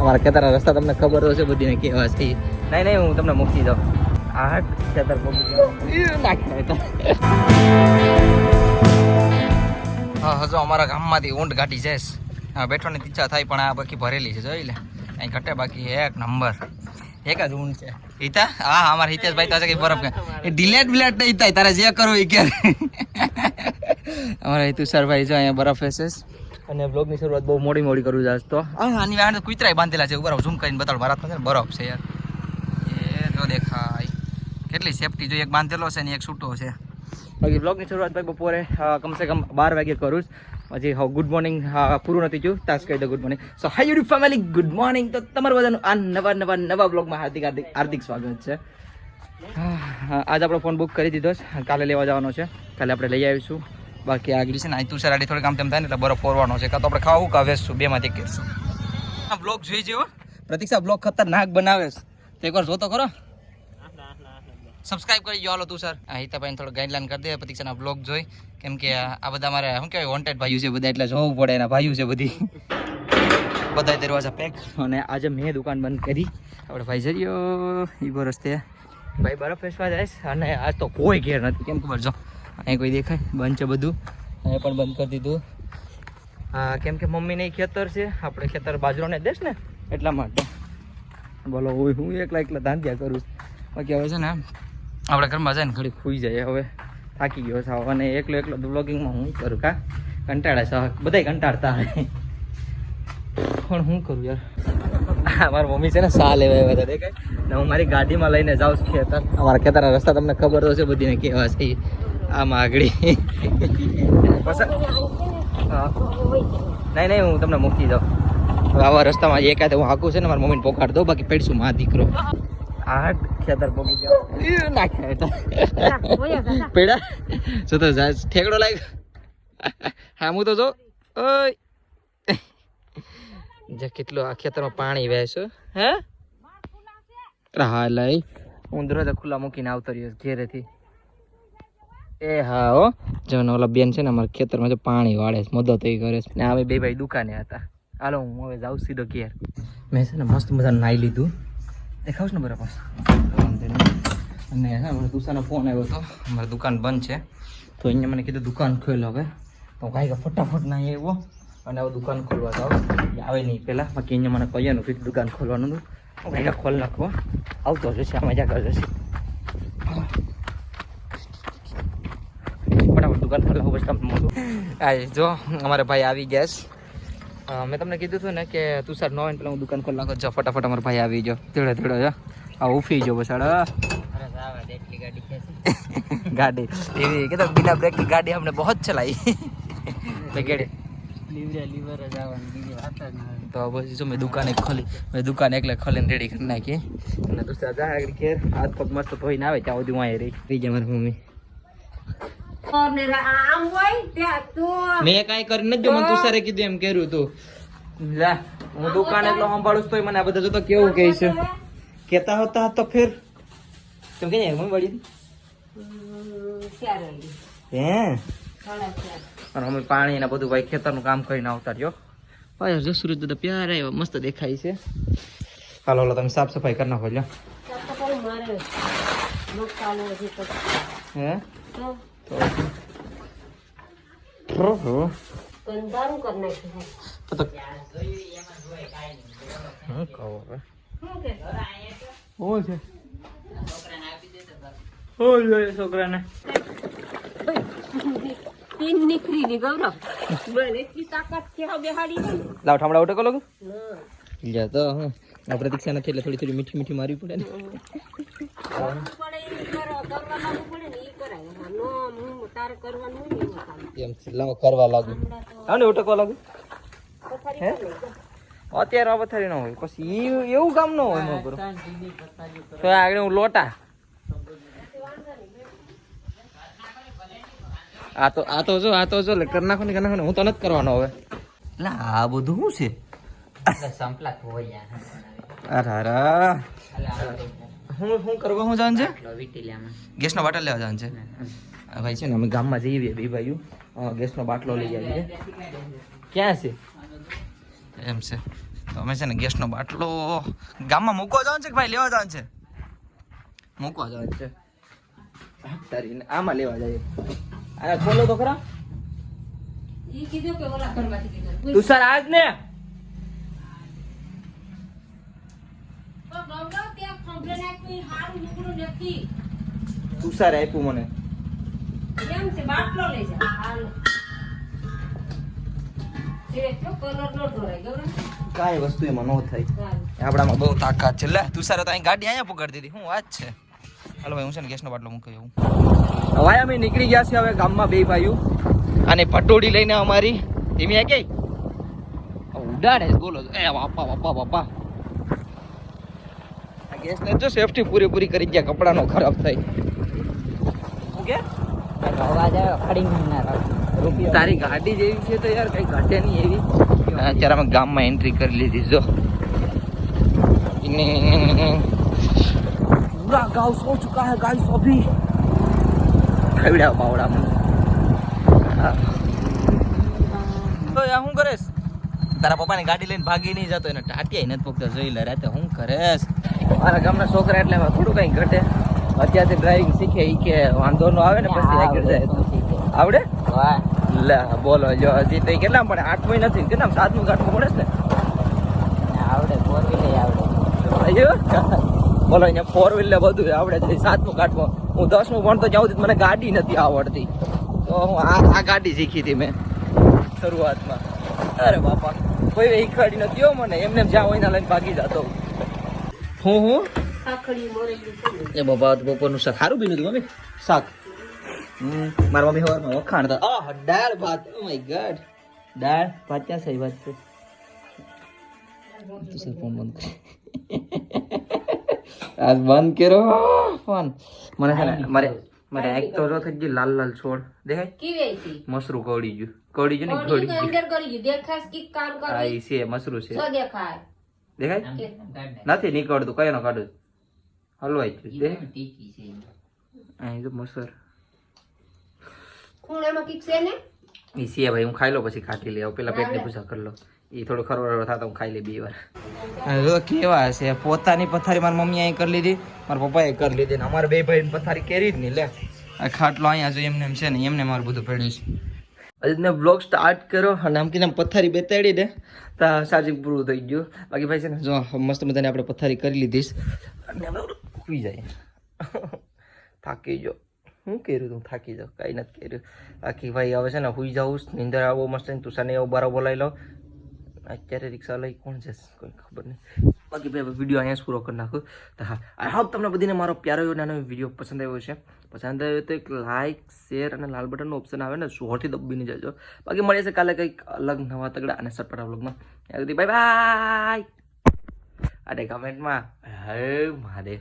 અમારા ખેતરના રસ્તા તમને ખબર હશે બધીને કેવા છે. નહીં હું તમને મૂકી જાઉં. આ ખેતર હા હજુ અમારા ગામમાંથી ઊંટ ગાડી જઈશ. હા બેઠવાની ઈચ્છા થાય પણ આ બાકી ભરેલી છે જોઈ લે. અહીં ઘટે બાકી એક નંબર એક જ ઊંટ છે. હિતા હા અમારા હિતેશભાઈ તો કે બરફ એ ડિલેટ બિલેટ નહીં થાય તારે જે કરવું એ કે. અમારા તુષારભાઈ જો અહીંયા બરફ હશે અને બ્લોગની શરૂઆત બહુ મોડી કરું છું તો આની વાંધો કુતરાય બાંધેલા છે બરફ ઝૂમ કરીને બતાડો ભારતમાં છે ને બરફ છે યાર એ જો દેખાય કેટલી સેફટી જો એક બાંધેલો છે ને એક છૂટો છે. બાકી બ્લોગની શરૂઆત ભાઈ બપોરે કમસે કમ 12 વાગે કરું હજી હા ગુડ મોર્નિંગ પૂરું નથી થયું ટાસ્ક કહી દો ગુડ મોર્નિંગ. સો હાય યુટ્યુબ ફેમિલી ગુડ મોર્નિંગ. તો તમારું બધાનું આ નવા બ્લોગમાં હાર્દિક સ્વાગત છે. આજ આપણો ફોન બુક કરી દીધો છે કાલે લેવા જવાનો છે કાલે આપણે લઈ આવીશું. બાકી આગળ છે ને અહીં તુષારાડી થોડી કામ તેમ થાય ને એટલે બરફ ફોરવાનો છે કાં તો આપણે ખાવું કાં વેચશું બેમાંથી એક કરશું. આ બ્લોગ જોઈ જેવો પ્રતીક્ષા બ્લોગ ખતરનાક બનાવે છે તો એકવાર જોતો ખરો. સબસ્ક્રાઇબ કરી જો હાલો તુષાર હિતાભાઈ થોડો ગાઈડલાઈન કરી દે પ્રતીક્ષાના બ્લોગ જોઈ કેમ કે આ બધા મારે શું કહેવાય વોન્ટેડ ભાઈઓ છે બધા એટલે જોવું પડે એના ભાઈઓ છે બધી બધા દરવાજા પેક. અને આજે મેં દુકાન બંધ કરી આપણે ભાઈ જરીયો એ રસ્તે ભાઈ બરફ વેચવા જાય અને આજ તો કોઈ ઘેર નથી કેમ ખબર જો અહીં કોઈ દેખાય બંધ છે બધું અહીં પણ બંધ કરી દીધું. હા કેમ કે મમ્મીને ખેતર છે આપણે ખેતર બાજરાને દેશ ને એટલા માટે બોલો હું એકલા ધાંધ્યા કરું. બાકી હવે છે ને આપણે ઘરમાં જાય ને ઘડી ખુઈ જાય હવે થાકી ગયો સાવ અને એકલો બ્લોગિંગમાં હું કરું કા કંટાળે છે બધાય કંટાળતા પણ હું કરું યાર. મારી મમ્મી છે ને સા લેવા આવ્યા હતા દેખાય ને હું મારી ગાડીમાં લઈને જાઉં છું ખેતર. અમારા ખેતરના રસ્તા તમને ખબર હશે બધીને કેવા છે આમાં આગળ નહીં હું તમને મૂકી જાઉં. હવે આવા રસ્તામાં એકાદ હું હાકું છે ને મારી મમ્મીને પોકાડ દઉં બાકી પેડશું માં દીકરો આ ખેતર પોકી ગયો નાખ્યા પેડા જો તો ઠેકડો લાગ્યો હા હું તો જો ઓય કેટલું આ ખેતરમાં પાણી વહેશો હે હા લઈ હું દરવાજા ખુલ્લા મૂકીને આવતો રહ્યો ઘેરેથી. એ હા હો જો ઓલા બેન છે ને અમારા ખેતરમાં જો પાણી વાળે છે મદદ એ કરે છે ને અમે બે ભાઈ દુકાને હતા. હાલો હું હવે જાઉં સીધો ઘેર. મેં છે ને મસ્ત મજાનું નાહી લીધું દેખાવ છે ને બરાબર. અને હા તુષારનો ફોન આવ્યો હતો અમારી દુકાન બંધ છે તો અહીંયા મને કીધું દુકાન ખોલ હવે તો કાંઈ ફટાફટ ના આવ્યો અને હવે દુકાન ખોલવા જાવ આવે નહીં પહેલાં બાકી અહીંયા મને કહીએનું કીધું દુકાન ખોલવાનું હતું કાંઈ ખોલ નાખવો આવતો જશે આમાં જ્યાં જશે ફટાફટ દુકાન ખોલાવું પછી તમને મોટું આ જો અમારા ભાઈ આવી ગયા છે. મેં તમને કીધું હતું ને કે તુષાર ન હોય પેલા હું દુકાન ખોલ નાખો. જો ફટાફટ અમારો ભાઈ આવી ગયો ધીડો જો આ ઉફી ગયો બસાડા ગાડી એવી કે તો બિના બ્રેક की गाड़ी हमने बहुत चलाई તો પછી જો મેં દુકાન એકલે ખોલીને રેડી કરી નાખી અને તુષાર જા આગળ ઘેર હાથ પગ મસ્ત ધોઈને આવે ત્યાં સુધી હું અહીં રહી જાય મારી મમ્મી. મેં કાંઈ કરી નથી મને તુષારે કીધું એમ કર્યું તું જા હું દુકાન એટલો સંભાળું તો મને આ બધા જોતો કેવું કહે છે કેતા હોતા તો ફેર તમે કે મમ્મી વાળી હે અને અમે પાણી ને બધું ભાઈ ખેતરનું કામ કરીને આવતા રહ્યો ભાઈ જો સુરજ દાદા પ્યારે મસ્ત દેખાય છે. હાલો હાલો તમે સાફ સફાઈ કરી નાખો લ્યો હે છોકરાને લાવ ઠામડા ઉઠે કોલો તો આ પ્રતીક્ષા નથી એટલે થોડી મીઠી મારવી પડે ને એમ લાવ કરવા લાગુ ને ઉઠકવા લાગુ હે અત્યારે આ પથારી ન હોય પછી એવું કામ ન હોય તો આગળ હું લોટા આ તો જો કરી નાખો ને હું તો નથી કરવાનો હવે. એટલે આ બધું શું છે સંપલા અરે હું કરવા હું જવાનું છે ગેસનો બાટલો લેવા જવાનું છે ભાઈ છે ને અમે ગામમાં જઈએ બે ભાઈઓ ગેસનો બાટલો લઈ આવીએ ક્યાં છે એમ છે તો અમે છે ને ગેસનો બાટલો ગામમાં મૂકવા જવાનું છે કે ભાઈ લેવા જવાનું છે? મૂકવા જવાનું છે. તારીને આમાં લેવા જાય. આ ખોલો તો ખરા. ઈ કીધું કે ઓલા કરવાથી કીધું. તુષાર આજ ને તો ગૌરવ ત્યાં કમ્પ્લેન આપી હારું નીકળું નથી. તુષાર આપ્યું મને. કેમ છે બાટલો લઈ જા. હાલ. જે તો કલર નો ઢોરાય ગૌરવ. કાંઈ વસ્તુ એમાં ન થાય. ચાલ. આપણામાં બહુ તાકાત છે. લે તુષારે તો અહીં ગાડી અહીંયા પકડી દીધી. શું વાત છે? હાલો ભાઈ હું છે ને ગેસનો બાટલો મૂકી આવું. હવે અમે નીકળી ગયા છે હવે ગામમાં બે ભાઈઓ અને પટોડી લઈને અમારી ધીમી આ કે ઉડાડે બોલો એ બાપા બાપા બાપા આ ગેસને જો સેફટી પૂરી કરી ગયા કપડાનો ખરાબ થાય ઓકે અવાજ આવે ખડી ના રૂપિયા. તારી ગાડી જેવી છે તો યાર કઈ ઘટે નહીં એવી. અત્યારે અમે ગામમાં એન્ટ્રી કરી લીધી જો पूरा गांव सो चुका है गाइस अभी खवड़ा बावड़ा मन तो યા હું કરેસ તારા પપ્પાની ગાડી લઈને ભાગી નહીં જતો એને ટાટિયા નથી પકતો જોઈ લે રાતે હું કરેસ મારા ગામના છોકરા એટલે થોડું કઈ ઘટે અત્યારથી ડ્રાઇવિંગ શીખે ઈ કે વાંધો ન આવે ને પછી આગળ જાય આવડે વાહ લે બોલો જો હજી તો કેટલા પડે 8મું નથી કેટલા 7મું ગાંઠવું પડે ને આવડે ફોર વ્હીલર આવડે. બોલો અહીંયા 4 વ્હીલર બધું આવડે છે 7મું કાઢવો હું 10મું ભણતો જાઉં છું મને ગાડી નથી આવડતી તો હું આ ગાડી શીખી હતી મેં શરૂઆતમાં. અરે બાપા કોઈ શીખવાડી નથી હો મને એમને જ્યાં હોય ના લઈને ભાગી જતો હું આખડી મોરેલી છે. એ બાપા બપોરનું શાક સારું બીનું હતું મમ્મી શાક મારા મમ્મી સવારમાં વખાણતા દાળ ભાત ઓ માય ગોડ દાળ ભાત ક્યાં સહી વાત છે ફોન બંધ આજ બંધ કર્યો ફોન મને છે ને મારે એક તો જો થઈ ગઈ લાલ છોડ દેખાય કેવી હતી મસરું કવડી ગયું ને કોડી કવડી અંદર કરી ગયું દેખાસ કી કામ આ કરે ઈ છે મસરું છે તો દેખાય દેખાય નથી નીકળતું કયો નો કાઢું હલવાઈ ગયું દેખાય અહીં તો મસર ખૂણામાં કીક છે ને ઈ છે ભાઈ હું ખાઈ લો પછી કાઢી લે પેલા પેટની પૂજા કરી લો એ થોડું ખરવડ થતા હું ખાઈ લે 2 વાર કેવા છે પોતાની પથારી મારી મમ્મી અહીં કરી લીધી મારા પપ્પાએ કરી લીધી ને અમારા બે ભાઈ પથારી કરી જ નહીં લે આ ખાટલો અહીંયા જો એમને એમ છે ને એમને મારું બધું પડ્યું છે હજી મેં બ્લોગ સ્ટાર્ટ કર્યો અને આમ કીધું પથારી બેતાડી દે તો ચાર્જિંગ પૂરું થઈ ગયું બાકી ભાઈ છે ને જો મસ્ત મજાની આપણે પથારી કરી લીધીશ અને હવે સુઈ જાય થાકી ગયો હું કર્યું તું થાકી જાઉં કાંઈ નથી કર્યું બાકી ભાઈ હવે છે ને સુઈ જાઉં નીંદર આવો મસ્ત તુષારને એવો બારો બોલાવી લો અત્યારે રિક્ષા લઈ કોણ છે કોઈ ખબર નહીં બાકી ભાઈ વિડીયો અહીંયા પૂરો કરી નાખું તો હા આઈ હોપ તમને બધીને મારો પ્યારો એવો નાનો વિડીયો પસંદ આવ્યો છે પસંદ આવ્યો તો એક લાઇક શેર અને લાલ બટનનો ઓપ્શન આવે ને જોરથી દબીને જજો બાકી મળીએ છે કાલે કંઈક અલગ નવા તગડા અને સટપટા વ્લોગમાં ત્યાં સુધી બાય બાય અને કમેન્ટમાં હે મહાદેવ